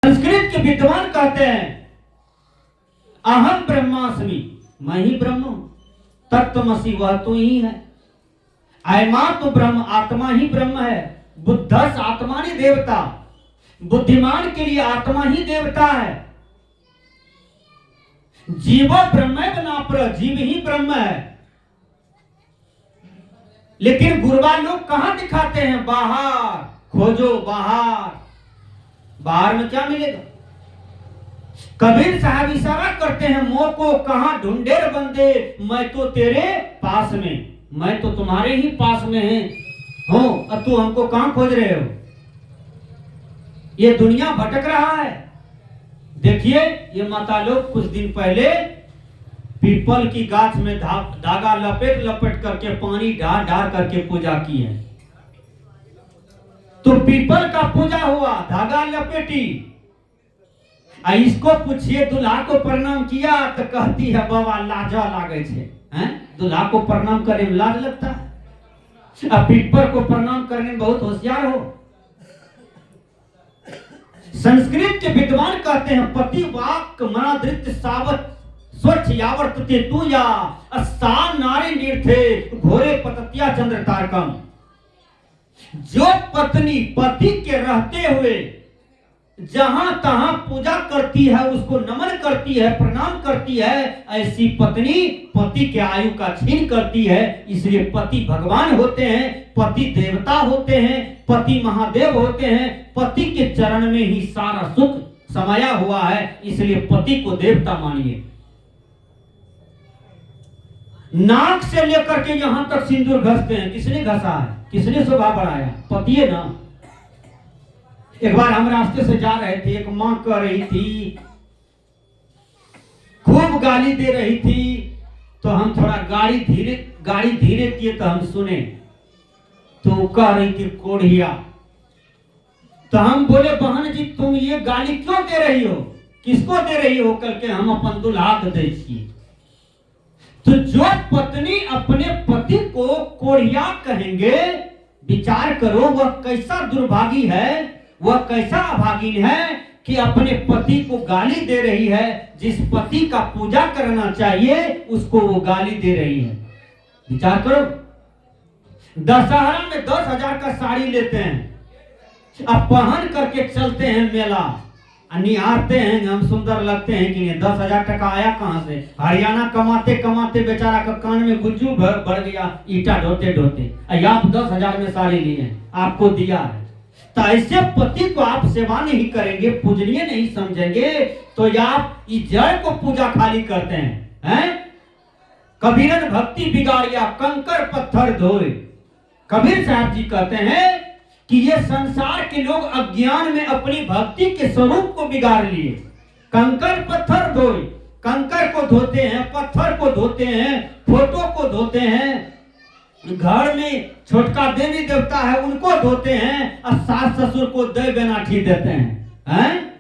संस्कृत के विद्वान कहते हैं अहम ब्रह्मास्मि, मैं ही ब्रह्म हूं। तत्त्वमसि, वह तो ही है। अयमा तो ब्रह्म, आत्मा ही ब्रह्म है। बुद्धस आत्मानि देवता, बुद्धिमान के लिए आत्मा ही देवता है। जीवो ब्रह्म नापर, जीव ही ब्रह्म है। लेकिन गुरबा लोग कहां दिखाते हैं? बाहर खोजो, बाहर। बाहर में क्या मिलेगा? कबीर साहब इशारा करते हैं मोह को, कहां ढूंढे रे बंदे, मैं तो तेरे पास में, मैं तो तुम्हारे ही पास में हूं। अब तू हमको कहां खोज रहे हो? ये दुनिया भटक रहा है। देखिए ये माता लोग कुछ दिन पहले पीपल की गाछ में धागा लपेट लपेट करके पानी डाल डाल करके पूजा की है। तो पीपल का पूजा हुआ, धागा लपेटी। इसको पूछिए दुल्हा को प्रणाम किया तो कहती है बाबा लाजा लागे छे। दुल्हा को प्रणाम करने में लाज लगता है, अब पीपल को प्रणाम करने में बहुत होशियार हो। संस्कृत के विद्वान कहते हैं पति वाक मनादृत सावत स्वच्छ यावर्तते तू या अस्तान नारी निर्थे घोरे पतत्या चंद्र तारकम। जो पत्नी पति के रहते हुए जहां तहां पूजा करती है, उसको नमन करती है, प्रणाम करती है, ऐसी पत्नी पति के आयु का छीन करती है। इसलिए पति भगवान होते हैं, पति देवता होते हैं, पति महादेव होते हैं। पति के चरण में ही सारा सुख समाया हुआ है, इसलिए पति को देवता मानिए। नाक से लेकर के यहां तक सिंदूर घसते हैं, किसने घसा है? किसने शोभा बढ़ाया? पति है ना। एक बार हम रास्ते से जा रहे थे, एक मां कह रही थी, खूब गाली दे रही थी, तो हम थोड़ा गाड़ी धीरे किए तो हम सुने, तो कह रही थी कोढ़िया। तो हम बोले बहन जी तुम ये गाली क्यों दे रही हो? किसको दे रही हो? करके हम अपन दुल्हा के दे छिए। तो जो पत्नी अपने पति को कोढ़िया कहेंगे, विचार करो वह कैसा दुर्भागी है, वह कैसा अभागिन है कि अपने पति को गाली दे रही है। जिस पति का पूजा करना चाहिए उसको वो गाली दे रही है। विचार करो, दशहरा में 10,000 का साड़ी लेते हैं, अब पहन करके चलते हैं मेला, निहारते हैं हम सुंदर लगते हैं कि नहीं। 10,000 टका आया कहां से? हरियाणा कमाते कमाते बेचारा का कान में गुज्जू बढ़ गया, ईटा ढोते ढोते। आप 10,000 में साड़ी लिए, आपको दिया है। तो ऐसे पति को आप सेवा नहीं करेंगे, पूजनीय नहीं समझेंगे, तो आप इस जड़ को पूजा खाली करते हैं। कबीरन भक्ति बिगाड़िया कंकर पत्थर धोए। कबीर साहब जी कहते हैं कि ये संसार के लोग अज्ञान में अपनी भक्ति के स्वरूप को बिगाड़ लिए। कंकर पत्थर धोए, कंकर को धोते हैं, पत्थर को धोते हैं, फोटो को धोते हैं, घर में छोटका देवी देवता है उनको धोते हैं, और सास ससुर को दे बेनाठी देते हैं,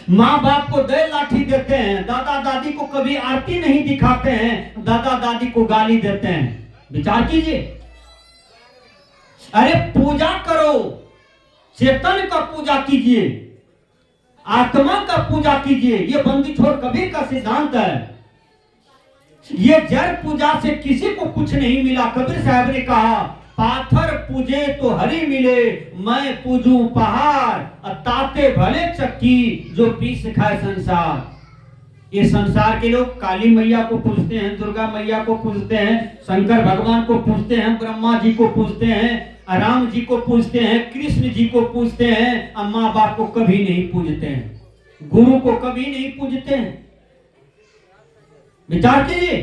माँ बाप को दे लाठी देते हैं, दादा दादी को कभी आरती नहीं दिखाते हैं, दादा दादी को गाली देते हैं। विचार कीजिए। अरे पूजा करो, चेतन का पूजा कीजिए, आत्मा का पूजा कीजिए। ये बंदी छोड़ कबीर का सिद्धांत है। ये जड़ पूजा से किसी को कुछ नहीं मिला। कबीर साहब ने कहा पाथर पूजे तो हरि मिले, मैं पूजू पहाड़, ताते भले चक्की जो पीस खाए संसार। ये संसार के लोग काली मैया को पूजते हैं, दुर्गा मैया को पूजते हैं, शंकर भगवान को पूजते हैं, ब्रह्मा जी को पूजते हैं, राम जी को पूजते हैं, कृष्ण जी को पूजते हैं, और माँ बाप को कभी नहीं पूजते हैं, गुरु को कभी नहीं पूजते हैं। विचार कीजिए,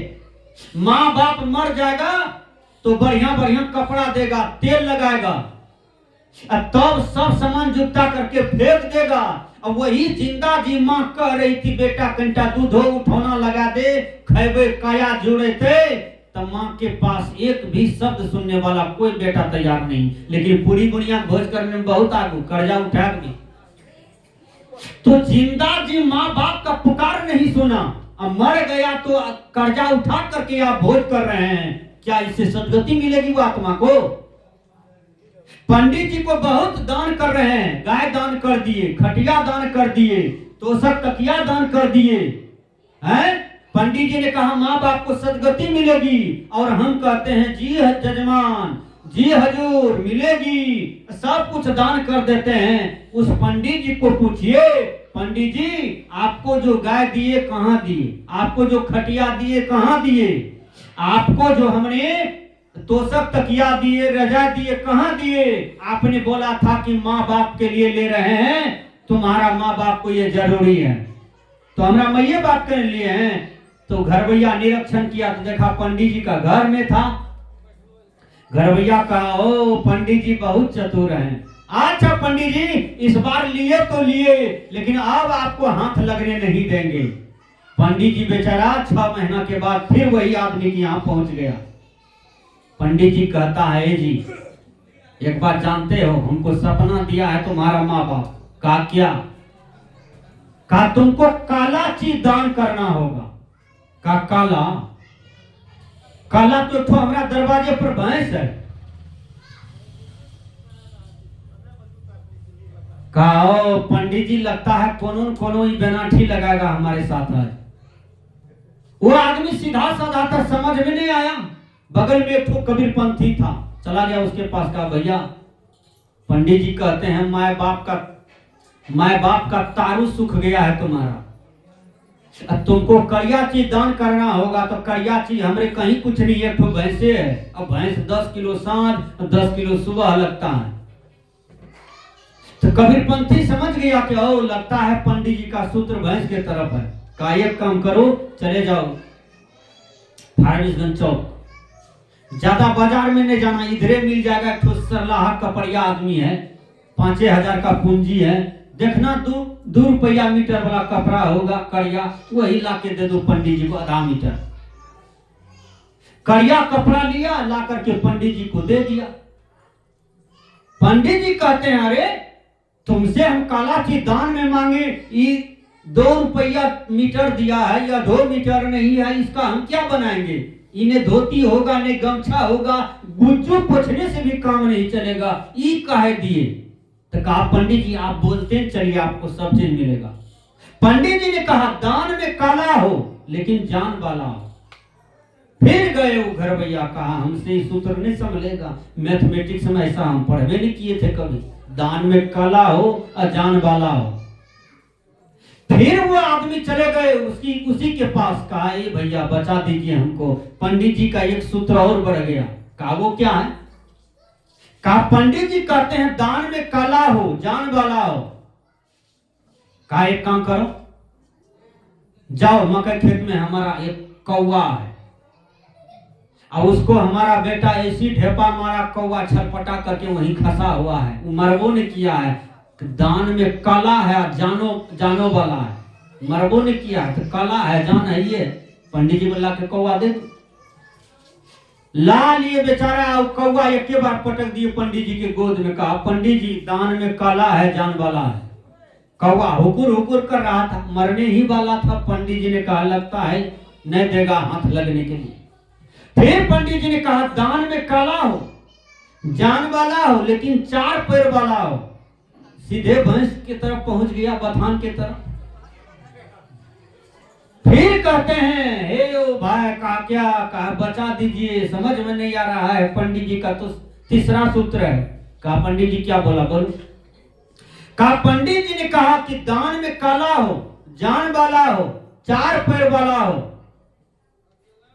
माँ बाप मर जाएगा तो बढ़िया बढ़िया कपड़ा देगा, तेल लगाएगा, तब सब सामान जुटा करके फेंक देगा। और वही जिंदा जी माँ कह रही थी बेटा कंटा दूध उठौना लगा दे, खेबे काया जुड़े थे, तब माँ के पास एक भी शब्द सुनने वाला कोई बेटा तैयार नहीं। लेकिन पूरी दुनिया भोज करने में बहुत आगू, कर्जा उठा दी। तो जिंदा जी माँ बाप का पुकार नहीं सुना, अब मर गया तो कर्जा उठा करके आप भोज कर रहे हैं। क्या इससे सदगति मिलेगी वो आत्मा को? पंडित जी को बहुत दान कर रहे हैं, गाय दान कर दिए, खटिया दान कर दिए, तोशक तकिया दान कर दिए हैं। पंडित जी ने कहा माँ बाप को सदगति मिलेगी, और हम कहते हैं जी जजमान, जी हजूर, मिलेगी, सब कुछ दान कर देते हैं। उस पंडित जी को पूछिए, पंडित जी आपको जो गाय दिए कहाँ दिए, आपको जो खटिया दिए कहाँ दिए, आपको जो हमने तोशक तकिया दिए, रजा दिए कहाँ दिए? आपने बोला था कि माँ बाप के लिए ले रहे हैं, तुम्हारा माँ बाप को ये जरूरी है, तो हमारा मैये बाप के लिए हैं। तो घरवैया निरीक्षण किया तो देखा पंडित जी का घर में था। घरवैया कहा ओ पंडित जी बहुत चतुर हैं। अच्छा पंडित जी इस बार लिए तो लिए, लेकिन अब आपको हाथ लगने नहीं देंगे। पंडित जी बेचारा 6 महीना के बाद फिर वही आदमी के यहाँ पहुंच गया। पंडित जी कहता है जी एक बात जानते हो, हमको सपना दिया है तुम्हारा माँ बाप। कहा क्या? कहा तुमको काला चीज दान करना होगा। कहा काला? काला तो हमारा दरवाजे पर भैंस है। कहा ओ पंडित जी लगता है कोनो ही बेनाठी लगाएगा हमारे साथ आज। वो आदमी सीधा साधा था, समझ में नहीं आया। बगल में एक कबीरपंथी था, चला गया उसके पास। कहा भैया पंडित जी कहते हैं माँ बाप का तारू सूख गया है तुम्हारा, तुमको कड़िया चीज दान करना होगा। तो कड़िया चीज हमरे कहीं कुछ नहीं है, तो भैंसे है। अब भैंस 10 किलो सांझ 10 किलो सुबह लगता है। तो कबीरपंथी समझ गया कि ओ लगता है पंडित जी का सूत्र भैंस के तरफ है। का एक काम करो, चले जाओ फारबिसगंज चौक, ज्यादा बाजार में नहीं जाना, इधरे मिल जाएगा। एक सरलाहा कपड़िया आदमी है, 5,000 का पूंजी है, देखना 2 रुपया मीटर वाला कपड़ा होगा कड़िया, वही लाके दे दो पंडित जी को, आधा मीटर कड़िया कपड़ा लिया, ला करके पंडित जी को दे दिया। पंडित जी कहते हैं अरे तुमसे हम काला चीज दान में मांगे, ये 2 रुपया मीटर दिया है या 2 मीटर नहीं है, इसका हम क्या बनाएंगे? इन्हें धोती होगा नहीं गमछा होगा, गुज्जू पोछने से भी काम नहीं चलेगा, ये काहे दिए? तो कहा पंडित जी आप बोलते हैं चलिए आपको सब चीज मिलेगा। पंडित जी ने कहा दान में काला हो लेकिन जान वाला हो। फिर गए वो घर भैया, कहा हमसे सूत्र नहीं संभलेगा, मैथमेटिक्स में ऐसा हम पढ़वे नहीं किए थे कभी, दान में काला हो और जान वाला हो। फिर वो आदमी चले गए उसी के पास। कहा ए भैया बचा दीजिए हमको, पंडित जी का एक सूत्र और बढ़ गया। कहा वो क्या है? कहा पंडित जी कहते हैं दान में काला हो जान वाला हो। कहा एक काम करो, जाओ मकई खेत में हमारा एक कौवा है, और उसको हमारा बेटा ऐसी ढेपा मारा कौवा छटपटा करके वहीं फंसा हुआ है, मरबो ने किया है। दान में काला है जानो वाला है, मरबो ने किया है तो काला है जान है ये। पंडित जी बोला के कौवा दे, ला लिए बेचारा कौवा एक बार पटक दिए पंडित जी के गोद में। कहा पंडित जी दान में काला है जान वाला है। कौवा हुकुर कर रहा था, मरने ही वाला था। पंडित जी ने कहा लगता है नहीं देगा हाथ लगने के लिए। फिर पंडित जी ने कहा दान में काला हो जान वाला हो लेकिन 4 पैर वाला हो। सीधे भैंस की तरफ पहुंच गया, बथान की तरफ। फिर कहते हैं हे ओ भाई का क्या कहा बचा दीजिए, समझ में नहीं आ रहा है। पंडित जी का तो तीसरा सूत्र है। कहा पंडित जी क्या बोला बोलो? कहा पंडित जी ने कहा कि दान में काला हो जान वाला हो 4 पैर वाला हो।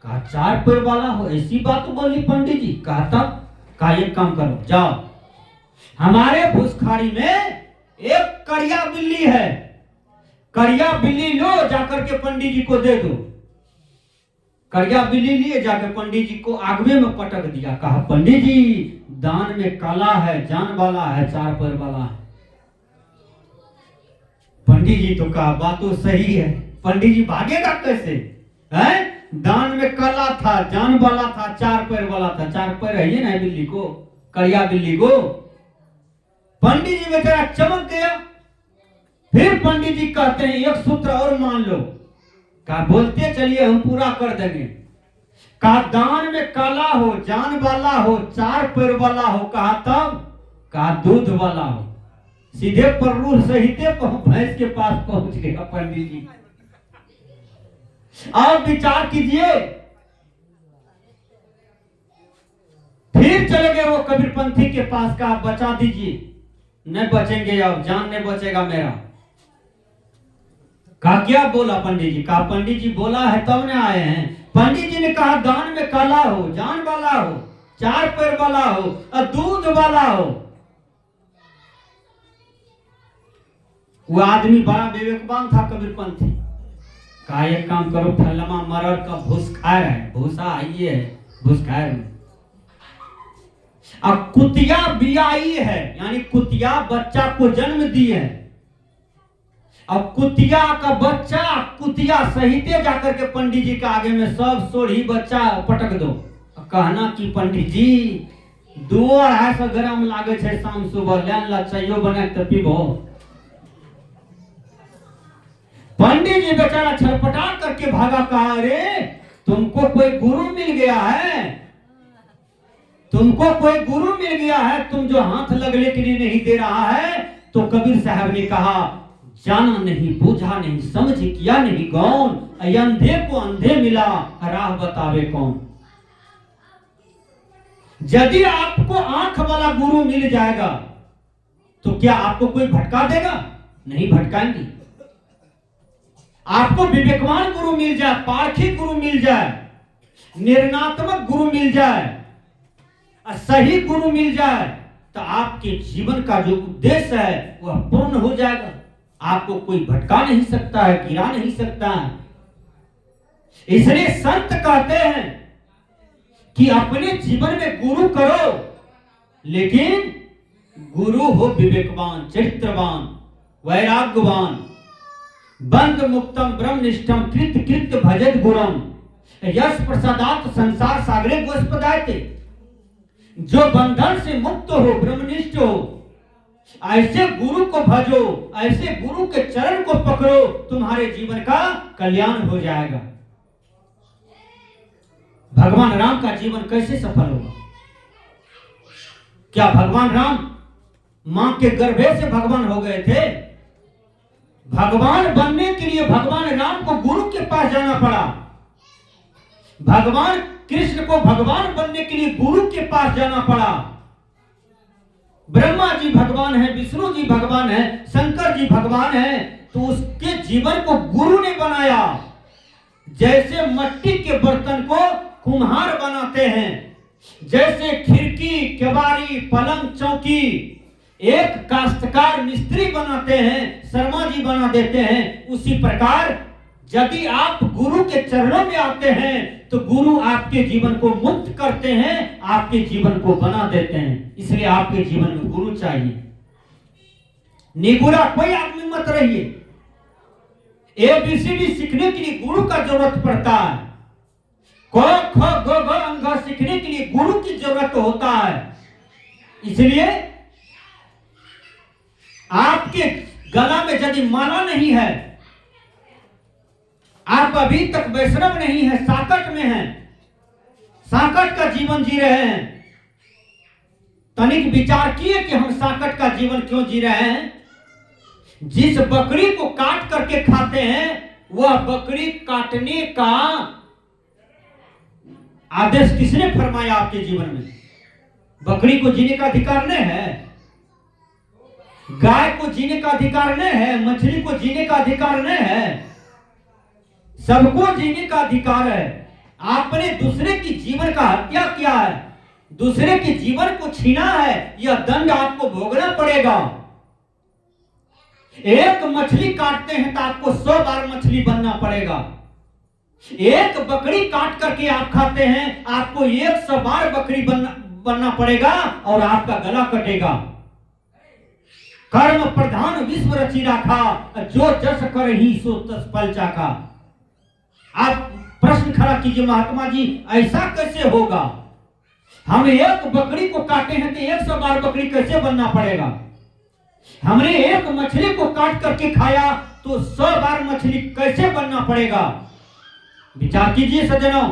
कहा 4 पैर वाला हो, ऐसी बात बोली पंडित जी? कहा तब? कहा एक काम करो जाओ हमारे भूसखाड़ी में एक करिया बिल्ली है, करिया बिल्ली लो जाकर के पंडित जी को दे दो। करिया बिल्ली लिए जाकर पंडित जी को आगवे में पटक दिया। कहा पंडित जी दान में काला है जान वाला है 4 पैर वाला है। पंडित जी तो कहा बात तो सही है, पंडित जी भागेगा कैसे है? दान में काला था जान वाला था 4 पैर वाला था। 4 पैर है ये ना बिल्ली को, करिया बिल्ली को। पंडित जी बेचारा चमक गया। फिर पंडित जी कहते हैं एक सूत्र और मान लो। कहा बोलते चलिए हम पूरा कर देंगे। कहा दान में काला हो जान वाला हो 4 पैर वाला हो। कहा तब? कहा दूध वाला हो। सीधे पर्रू सहिते भैंस के पास पहुंच गया पंडित जी। आप विचार कीजिए, फिर चले गए वो कबीरपंथी के पास। का बचा दीजिए, नहीं बचेंगे, अब जान नहीं बचेगा मेरा। कहा क्या बोला पंडित जी? कहा पंडित जी बोला है तब ने आए हैं। पंडित जी ने कहा दान में काला हो, जान वाला हो, चार पैर वाला हो और दूध वाला हो। वो आदमी बड़ा विवेकवान था कबीरपंथी। कहा एक काम करो, फलमा मरड़ का भूस खा रहा है, भूसा आइए है भूस खा रहे। अब कुतिया बियाई है, यानी कुतिया बच्चा को जन्म दी है। अब कुतिया का बच्चा कुतिया सहिते जाकर के पंडित जी के आगे में सब सोढ़ी बच्चा पटक दो। कहना कि पंडित जी 2-250 ग्राम लागे छे, शाम सुबह लेन ला चाहिए बना के पीबो। पंडित जी बेचारा छटपटा करके भागा। कहा अरे तुमको कोई गुरु मिल गया है, तुमको कोई गुरु मिल गया है, तुम जो हाथ लगने के लिए नहीं दे रहा है। तो कबीर साहब ने कहा जाना नहीं, बूझा नहीं, समझ किया नहीं गौन, अंधे को अंधे मिला, राह बतावे कौन। यदि आपको आंख वाला गुरु मिल जाएगा तो क्या आपको कोई भटका देगा? नहीं भटकाएंगे। आपको विवेकवान गुरु मिल जाए, पारखी गुरु मिल जाए, निर्णात्मक गुरु मिल जाए, सही गुरु मिल जाए, तो आपके जीवन का जो उद्देश्य है वह पूर्ण हो जाएगा। आपको कोई भटका नहीं सकता है, गिरा नहीं सकता है। इसलिए संत कहते हैं कि अपने जीवन में गुरु करो, लेकिन गुरु हो विवेकवान, चरित्रवान, वैराग्यवान, बंध मुक्तम ब्रह्मनिष्ठम कृत कृत भजत गुरम यश प्रसादात संसार सागरे गोस्पदायते। जो बंधन से मुक्त हो, ब्रह्मनिष्ठ हो, ऐसे गुरु को भजो, ऐसे गुरु के चरण को पकड़ो, तुम्हारे जीवन का कल्याण हो जाएगा। भगवान राम का जीवन कैसे सफल होगा? क्या भगवान राम मां के गर्भे से भगवान हो गए थे? भगवान बनने के लिए भगवान राम को गुरु के पास जाना पड़ा। भगवान कृष्ण को भगवान बनने के लिए गुरु के पास जाना पड़ा। ब्रह्मा जी भगवान है, विष्णु जी भगवान है, शंकर जी भगवान है, तो उसके जीवन को गुरु ने बनाया। जैसे मिट्टी के बर्तन को कुम्हार बनाते हैं, जैसे खिड़की, केवाड़ी, पलंग, चौकी एक काश्तकार मिस्त्री बनाते हैं, शर्मा जी बना देते हैं, उसी प्रकार यदि आप गुरु के चरणों में आते हैं तो गुरु आपके जीवन को मुक्त करते हैं, आपके जीवन को बना देते हैं। इसलिए आपके जीवन में गुरु चाहिए। निगुरा कोई आदमी मत रहिए। ABCD सीखने के लिए गुरु का जरूरत पड़ता है। क ख ग घ अंग सीखने के लिए गुरु की जरूरत होता है। इसलिए आपके गला में यदि माला नहीं है, आप अभी तक वैष्णव नहीं है, साकट में हैं, साकट का जीवन जी रहे हैं, तनिक विचार किए कि हम साकट का जीवन क्यों जी रहे हैं। जिस बकरी को काट करके खाते हैं वह बकरी काटने का आदेश किसने फरमाया आपके जीवन में? बकरी को जीने का अधिकार नहीं है, गाय को जीने का अधिकार नहीं है, मछली को जीने का अधिकार नहीं है, सबको जीने का अधिकार है। आपने दूसरे की जीवन का हत्या किया है, दूसरे के जीवन को छीना है, यह दंड आपको भोगना पड़ेगा। एक मछली काटते हैं तो आपको 100 बार मछली बनना पड़ेगा। एक बकरी काट करके आप खाते हैं, आपको 100 बार बकरी बनना पड़ेगा और आपका गला कटेगा। कर्म प्रधान विश्व रची राखा, जो जस कर ही सो तस फल चाखा। आप प्रश्न खड़ा कीजिए महात्मा जी, ऐसा कैसे होगा? हम एक बकरी को काटे हैं तो 100 बार बकरी कैसे बनना पड़ेगा? हमने एक मछली को काट करके खाया तो 100 बार मछली कैसे बनना पड़ेगा? विचार कीजिए सज्जनों,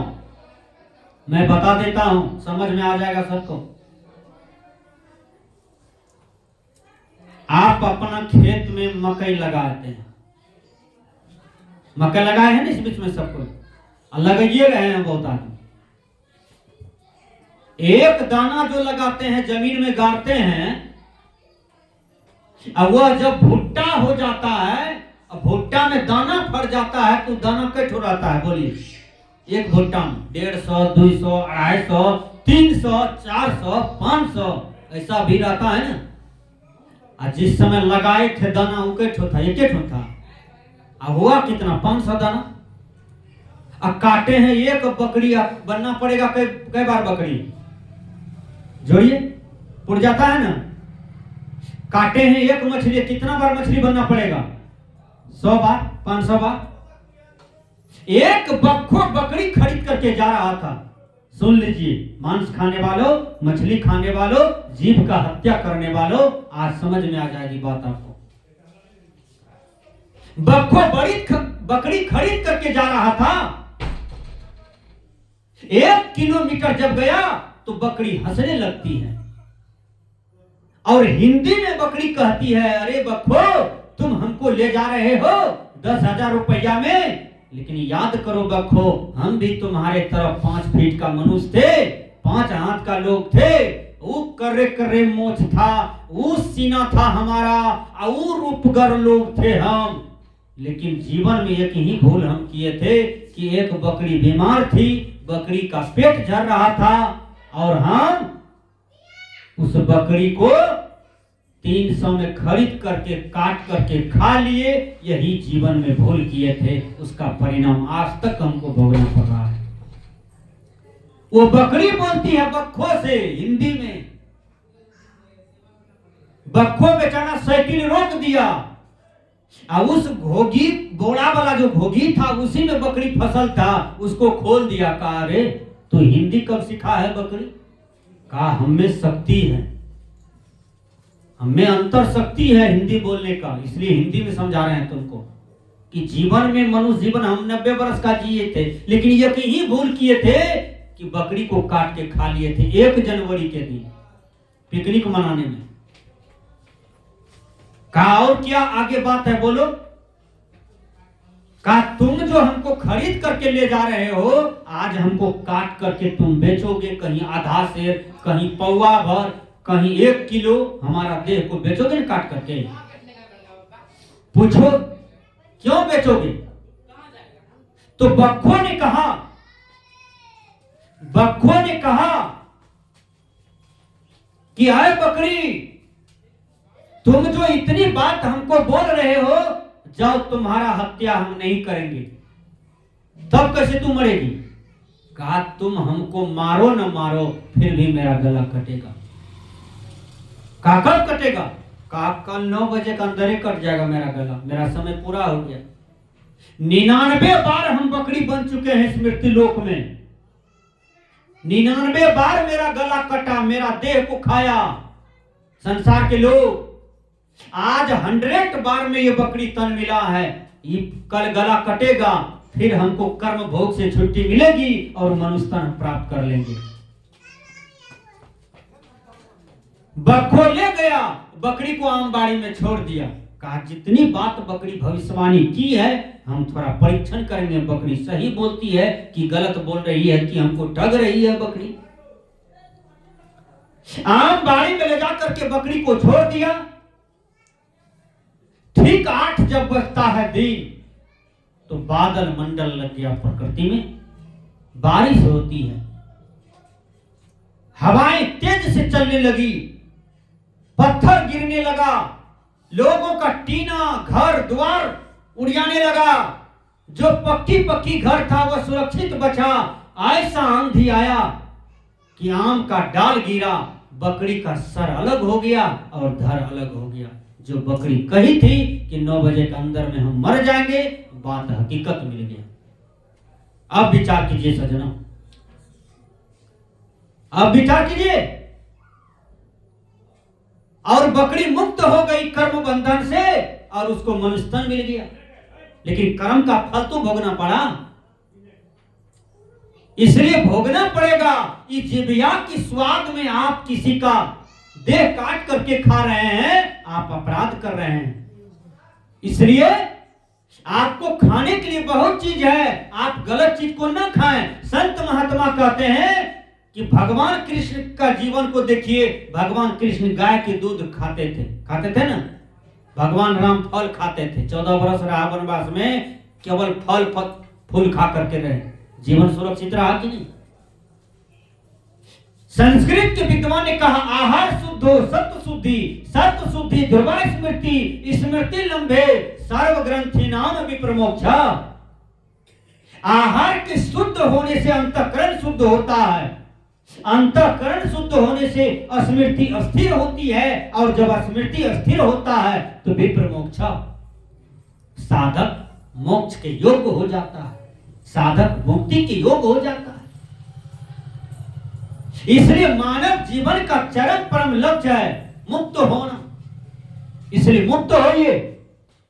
मैं बता देता हूं, समझ में आ जाएगा सबको। आप अपना खेत में मकई लगाते हैं, मकई लगाए हैं ना इस बीच में सबको, लगाइए रहे हैं बहुत आदमी। एक दाना जो लगाते हैं जमीन में गाड़ते हैं, अब वह जब भुट्टा हो जाता है, अब भुट्टा में दाना फट जाता है तो दाना कैठ हो जाता है, बोलिए। एक भुट्टा में 150, 200, 250, 300, 400, 500 ऐसा भी रहता है ना। और जिस समय लगाए थे दाना वो कैठ होता, एक होता, अब हुआ कितना, 500 दाना। अब काटे हैं एक बकरी, बनना पड़ेगा कई बार बकरी, जोड़िए, उड़ जाता है ना। काटे हैं एक मछली, कितना बार मछली बनना पड़ेगा, 100 बार, 500 बार। एक बक्खो बकरी खरीद करके जा रहा था, सुन लीजिए मांस खाने वालों, मछली खाने वालों, जीव का हत्या करने वालों, आज समझ में आ जाएगी बात आपको। बक्खो बकरी खरीद करके जा रहा था, 1 किलोमीटर जब गया तो बकरी हंसने लगती है और हिंदी में बकरी कहती है, अरे बक्खो तुम हमको ले जा रहे हो 10,000 रुपया में, लेकिन याद करो बक्खो, हम भी तुम्हारे तरफ 5 फीट का मनुष्य थे, 5 हाथ का लोग थे, वो कर्रे मोछ था, वो सीना था हमारा, वो रूपगर लोग थे हम। लेकिन जीवन में एक ही भूल हम किए थे कि एक बकरी बीमार थी, बकरी का पेट झड़ रहा था और हम उस बकरी को 300 में खरीद करके काट करके खा लिए। यही जीवन में भूल किए थे, उसका परिणाम आज तक हमको भोगना पड़ रहा है। वो बकरी बोलती है बक्खो से हिंदी में, बक्खो बेचारा साइकिल रोक दिया और उस घोगी बोड़ा वाला जो घोगी था उसी में बकरी फसल था, उसको खोल दिया। कहा रे तो हिंदी कब सीखा है बकरी? कहा हमें शक्ति है, हमें अंतर शक्ति है हिंदी बोलने का, इसलिए हिंदी में समझा रहे हैं तुमको कि जीवन में मनुष्य जीवन हम 90 वर्ष का जिए थे, लेकिन ये ही भूल किए थे कि बकरी को काट के खा लिए थे 1 जनवरी के दिन पिकनिक मनाने में। कहा और क्या आगे बात है बोलो? कहा तुम जो हमको खरीद करके ले जा रहे हो, आज हमको काट करके तुम बेचोगे, कहीं आधा सेर, कहीं पौवा भर, कहीं 1 किलो हमारा देह को बेचोगे ना काट करके। पूछो क्यों बेचोगे? तो बक्खो ने कहा कि आए बकरी, तुम जो इतनी बात हमको बोल रहे हो, जाओ तुम्हारा हत्या हम नहीं करेंगे, तब कैसे तू मरेगी? कहा तुम हमको मारो न मारो फिर भी मेरा गला कटेगा। कहा कब कटेगा? कहा कल 9 बजे के अंदर ही कट जाएगा मेरा गला, मेरा समय पूरा हो गया। 99 बार हम बकरी बन चुके हैं स्मृति लोक में, 99 बार मेरा गला कटा, मेरा देह को खाया संसार के लोग। आज 100 बार में ये बकरी तन मिला है, ये कल गला कटेगा, फिर हमको कर्म भोग से छुट्टी मिलेगी और मनुष्य तन प्राप्त कर लेंगे। बक्खो ले गया, बकरी को आमबाड़ी में छोड़ दिया। कहा जितनी बात बकरी भविष्यवाणी की है हम थोड़ा परीक्षण करेंगे, बकरी सही बोलती है कि गलत बोल रही है कि हमको ठग रही है बकरी। आमबाड़ी में ले जाकर के बकरी को छोड़ दिया। ठीक 8 जब बजता है दिन तो बादल मंडल लग गया, प्रकृति में बारिश होती है, हवाएं तेज से चलने लगी, पत्थर गिरने लगा, लोगों का टीना घर द्वार उड़ जाने लगा। जो पक्की घर था वह सुरक्षित बचा। ऐसा आंधी आया कि आम का डाल गिरा, बकरी का सर अलग हो गया और धर अलग हो गया। जो बकरी कही थी कि 9 बजे के अंदर में हम मर जाएंगे, बात हकीकत मिल गया। अब विचार कीजिए सज्जनों, अब विचार कीजिए। और बकरी मुक्त हो गई कर्म बंधन से और उसको मनुष्य तन मिल गया, लेकिन कर्म का फल तो भोगना पड़ा, इसलिए भोगना पड़ेगा। इस जिभिया की स्वाद में आप किसी का देह काट करके खा रहे हैं, आप अपराध कर रहे हैं। इसलिए आपको खाने के लिए बहुत चीज है, आप गलत चीज को ना खाएं। संत महात्मा कहते हैं कि भगवान कृष्ण का जीवन को देखिए। भगवान कृष्ण गाय के दूध खाते थे ना। भगवान राम फल खाते थे। 14 वर्ष रहा वनवास में, केवल फल फूल खा करके रहे। जीवन सुरक्षित रहा कि नहीं? संस्कृत के विद्वान ने कहा, आहार शुद्धो सत्य शुद्धि, सत्य शुद्धि ध्रुवा स्मृति, स्मृति लंबे सर्व ग्रंथि नाम विप्रमोक्षा। आहार के शुद्ध होने से अंतःकरण शुद्ध होता है, अंतःकरण शुद्ध होने से स्मृति अस्थिर होती है, और जब स्मृति अस्थिर होता है तो विप्रमोक्षा, साधक मोक्ष के योग्य हो जाता है, साधक मुक्ति के योग्य हो जाता है। इसलिए मानव जीवन का चरम परम लक्ष्य है मुक्त होना। इसलिए मुक्त होइए।